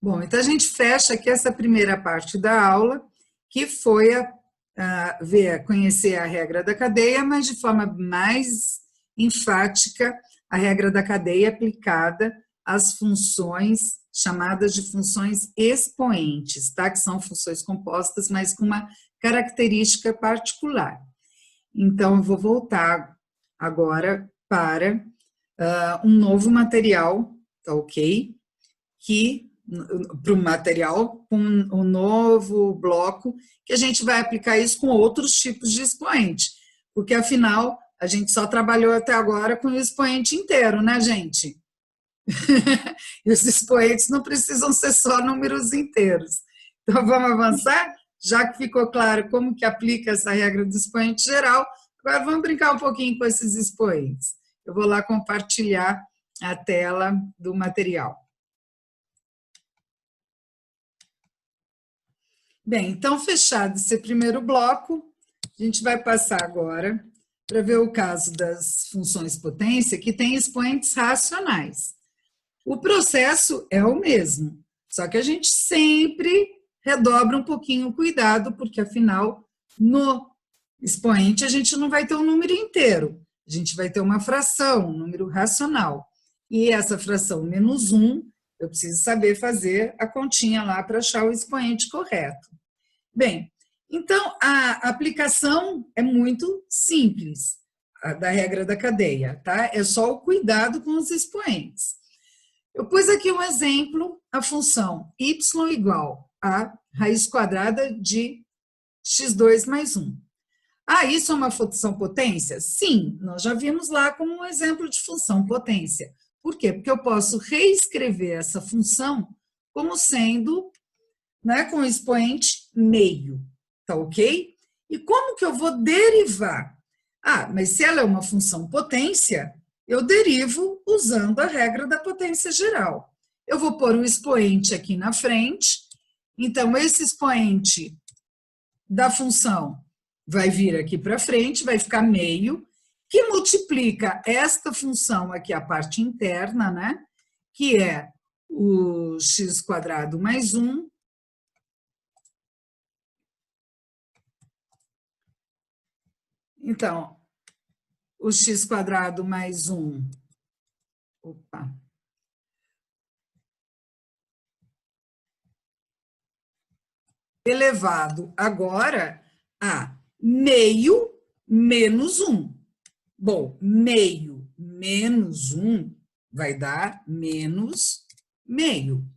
Bom, então a gente fecha aqui essa primeira parte da aula, que foi conhecer a regra da cadeia, mas de forma mais enfática, a regra da cadeia aplicada às funções chamadas de funções expoentes, tá? Que são funções compostas, mas com uma característica particular. Então, eu vou voltar agora para um novo material, tá ok? Para o material com um novo bloco, que a gente vai aplicar isso com outros tipos de expoente, porque afinal a gente só trabalhou até agora com o expoente inteiro, né, gente? E os expoentes não precisam ser só números inteiros. Então vamos avançar? Já que ficou claro como que aplica essa regra do expoente geral, agora vamos brincar um pouquinho com esses expoentes. Eu vou lá compartilhar a tela do material. Bem, então, fechado esse primeiro bloco, a gente vai passar agora para ver o caso das funções potência, que tem expoentes racionais. O processo é o mesmo, só que a gente sempre redobra um pouquinho o cuidado, porque, afinal, no expoente a gente não vai ter um número inteiro, a gente vai ter uma fração, um número racional. E essa fração menos 1, eu preciso saber fazer a continha lá para achar o expoente correto. Bem, então a aplicação é muito simples, a da regra da cadeia, tá? É só o cuidado com os expoentes. Eu pus aqui um exemplo, a função y igual a raiz quadrada de x2 mais 1. Ah, isso é uma função potência? Sim, nós já vimos lá como um exemplo de função potência. Por quê? Porque eu posso reescrever essa função como sendo, né, com o expoente meio, tá ok? E como que eu vou derivar? Ah, mas se ela é uma função potência, eu derivo usando a regra da potência geral. Eu vou pôr um expoente aqui na frente, então esse expoente da função vai vir aqui para frente, vai ficar meio, que multiplica esta função aqui, a parte interna, né? Que é o x² mais 1, então, o x² mais 1, opa, elevado agora a meio menos 1. Bom, meio menos 1 vai dar menos meio.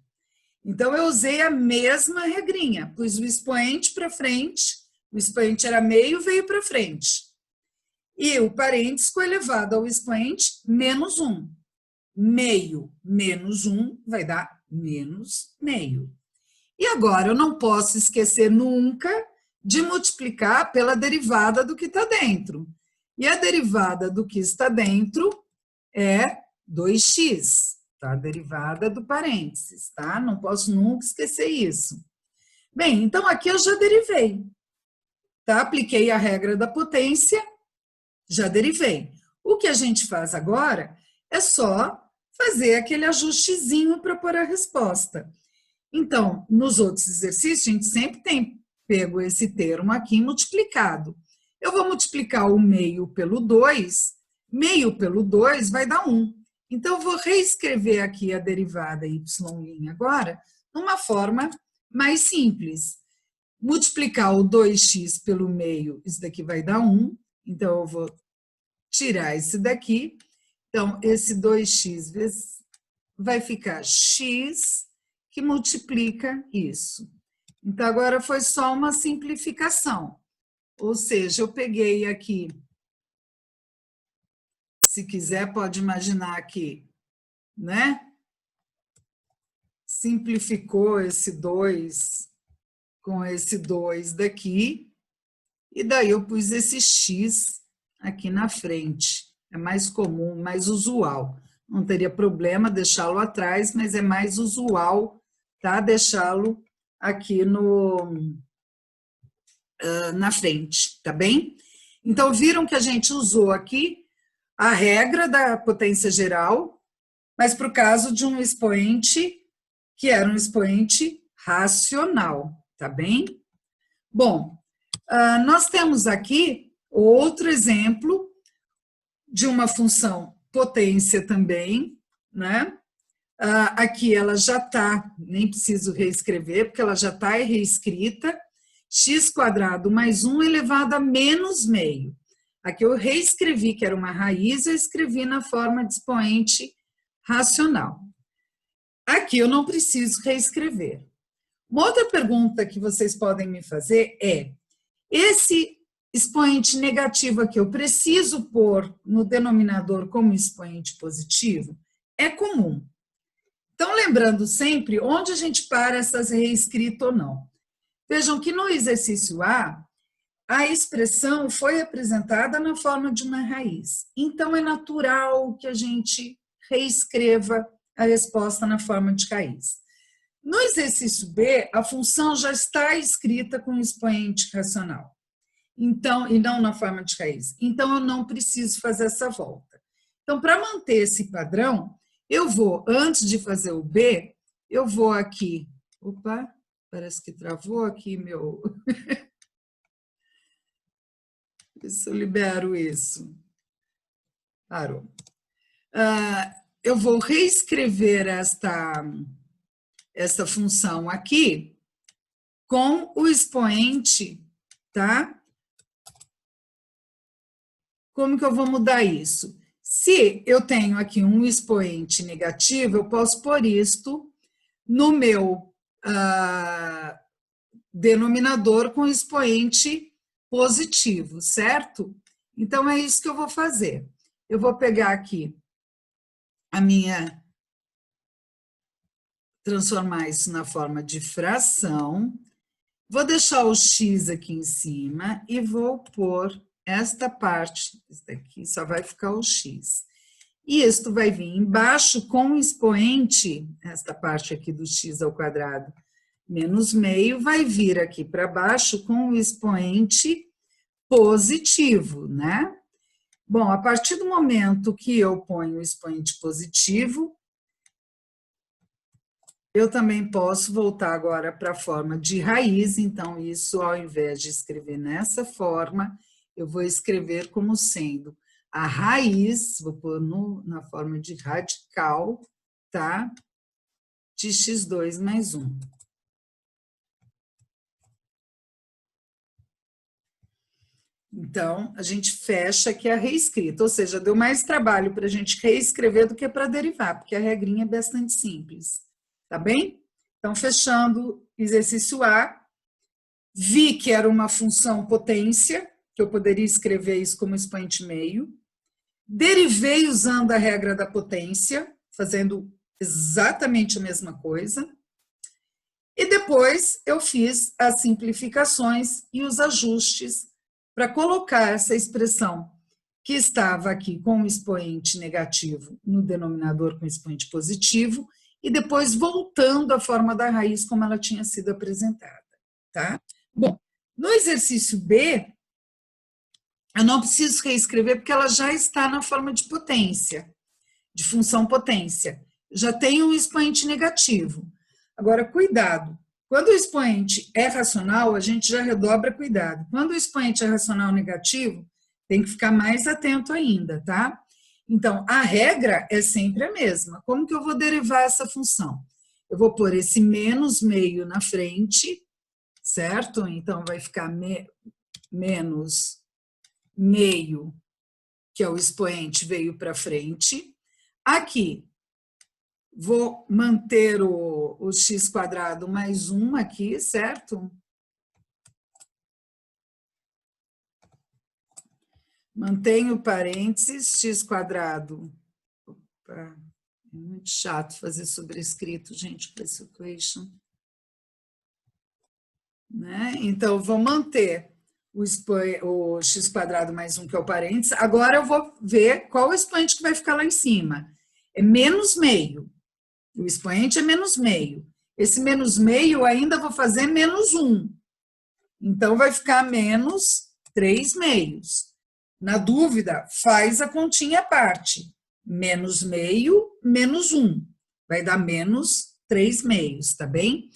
Então, eu usei a mesma regrinha, pus o expoente para frente, o expoente era meio, veio para frente. E o parênteses elevado ao expoente menos 1. Meio menos 1 vai dar menos meio. E agora, eu não posso esquecer nunca de multiplicar pela derivada do que está dentro. E a derivada do que está dentro é 2x, tá? A derivada do parênteses, tá? Não posso nunca esquecer isso. Bem, então aqui eu já derivei, tá? Apliquei a regra da potência, já derivei. O que a gente faz agora é só fazer aquele ajustezinho para pôr a resposta. Então, nos outros exercícios, a gente sempre tem pego esse termo aqui multiplicado. Eu vou multiplicar o meio pelo 2, meio pelo 2 vai dar 1. Então, eu vou reescrever aqui a derivada y' agora, numa forma mais simples. Multiplicar o 2x pelo meio, isso daqui vai dar 1. Então, eu vou tirar esse daqui. Então, esse 2x vai ficar x, que multiplica isso. Então, agora foi só uma simplificação. Ou seja, eu peguei aqui, se quiser, pode imaginar aqui, né? Simplificou esse 2 com esse 2 daqui, e daí eu pus esse x aqui na frente. É mais comum, mais usual. Não teria problema deixá-lo atrás, mas é mais usual, tá? Deixá-lo aqui na frente, tá bem? Então, viram que a gente usou aqui a regra da potência geral, mas para o caso de um expoente que era um expoente racional, tá bem? Bom, nós temos aqui outro exemplo de uma função potência também, né? Aqui ela já está, nem preciso reescrever, porque ela já está reescrita, x² mais 1 elevado a menos meio. Aqui eu reescrevi, que era uma raiz, eu escrevi na forma de expoente racional. Aqui eu não preciso reescrever. Uma outra pergunta que vocês podem me fazer é: esse expoente negativo aqui, eu preciso pôr no denominador como expoente positivo? É comum. Então, lembrando sempre onde a gente para essas reescritas ou não. Vejam que no exercício a expressão foi apresentada na forma de uma raiz. Então, é natural que a gente reescreva a resposta na forma de raiz. No exercício B, a função já está escrita com expoente racional. Então, e não na forma de raiz. Então, eu não preciso fazer essa volta. Então, para manter esse padrão, eu vou, antes de fazer o B, eu vou aqui. Opa, parece que travou aqui meu. Se eu libero isso. Parou. Eu vou reescrever esta função aqui com o expoente, tá? Como que eu vou mudar isso? Se eu tenho aqui um expoente negativo, eu posso pôr isto no meu denominador com expoente positivo, certo? Então, é isso que eu vou fazer. Eu vou pegar aqui transformar isso na forma de fração, vou deixar o x aqui em cima e vou pôr esta parte, isso daqui só vai ficar o x. E isto vai vir embaixo com o expoente, esta parte aqui do x² menos meio, vai vir aqui para baixo com o expoente positivo, né? Bom, a partir do momento que eu ponho o expoente positivo, eu também posso voltar agora para a forma de raiz, então isso, ao invés de escrever nessa forma, eu vou escrever como sendo a raiz, vou pôr na forma de radical, tá? De x² mais 1. Então, a gente fecha aqui a reescrita, ou seja, deu mais trabalho para a gente reescrever do que para derivar, porque a regrinha é bastante simples, tá bem? Então, fechando exercício A, vi que era uma função potência, que eu poderia escrever isso como expoente meio, derivei usando a regra da potência, fazendo exatamente a mesma coisa, e depois eu fiz as simplificações e os ajustes para colocar essa expressão que estava aqui com o expoente negativo no denominador com expoente positivo e depois voltando à forma da raiz como ela tinha sido apresentada, tá? Bom, no exercício B, eu não preciso reescrever porque ela já está na forma de potência, de função potência. Já tem um expoente negativo. Agora, cuidado. Quando o expoente é racional, a gente já redobra cuidado. Quando o expoente é racional negativo, tem que ficar mais atento ainda, tá? Então, a regra é sempre a mesma. Como que eu vou derivar essa função? Eu vou pôr esse menos meio na frente, certo? Então, vai ficar menos meio, que é o expoente, veio para frente. Aqui, vou manter o x² mais 1 aqui, certo? Mantenho parênteses, x². Opa, é muito chato fazer sobrescrito, gente, para esse equation. Né? Então, vou manter o x² mais 1, que é o parênteses. Agora eu vou ver qual o expoente que vai ficar lá em cima. É menos meio. O expoente é menos meio. Esse menos meio ainda vou fazer menos 1. Então, vai ficar menos 3 meios. Na dúvida, faz a continha à parte. Menos meio, menos 1. Vai dar menos 3/2, tá bem?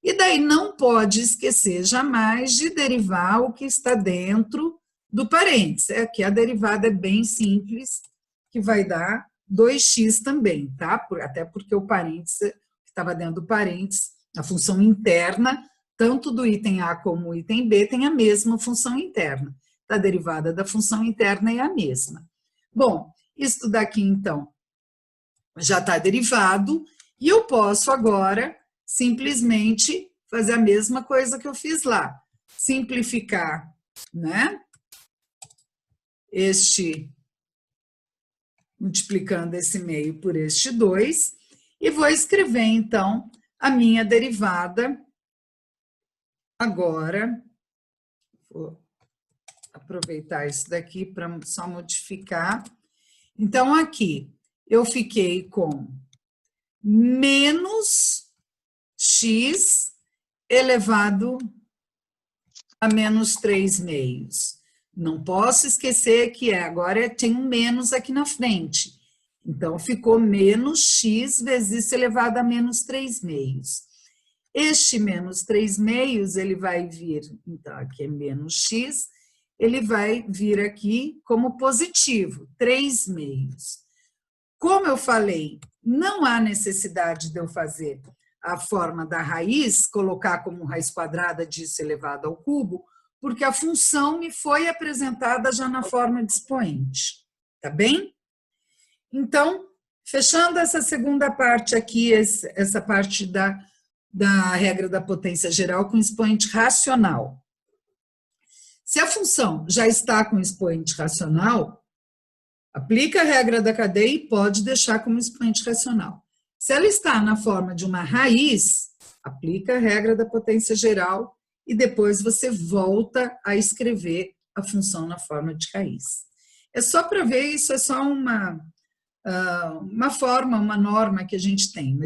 E daí não pode esquecer jamais de derivar o que está dentro do parênteses. Aqui a derivada é bem simples, que vai dar 2x também, tá? Até porque o parênteses, que estava dentro do parênteses, a função interna, tanto do item A como o item B, tem a mesma função interna. A derivada da função interna é a mesma. Bom, isso daqui, então, já está derivado, e eu posso agora simplesmente fazer a mesma coisa que eu fiz lá. Simplificar, né? Multiplicando esse meio por este 2, e vou escrever, então, a minha derivada agora. Vou aproveitar isso daqui para só modificar. Então, aqui, eu fiquei com menos x elevado a menos 3/2. Não posso esquecer que agora tem um menos aqui na frente. Então, ficou menos x vezes isso elevado a menos 3/2. Este menos 3/2, ele vai vir, então, aqui é menos x, ele vai vir aqui como positivo, 3/2. Como eu falei, não há necessidade de eu fazer a forma da raiz, colocar como raiz quadrada disso elevado ao cubo, porque a função me foi apresentada já na forma de expoente, tá bem? Então, fechando essa segunda parte aqui, essa parte da regra da potência geral com expoente racional. Se a função já está com expoente racional, aplica a regra da cadeia e pode deixar como expoente racional. Se ela está na forma de uma raiz, aplica a regra da potência geral e depois você volta a escrever a função na forma de raiz. É só para ver, isso é só uma forma, uma norma que a gente tem.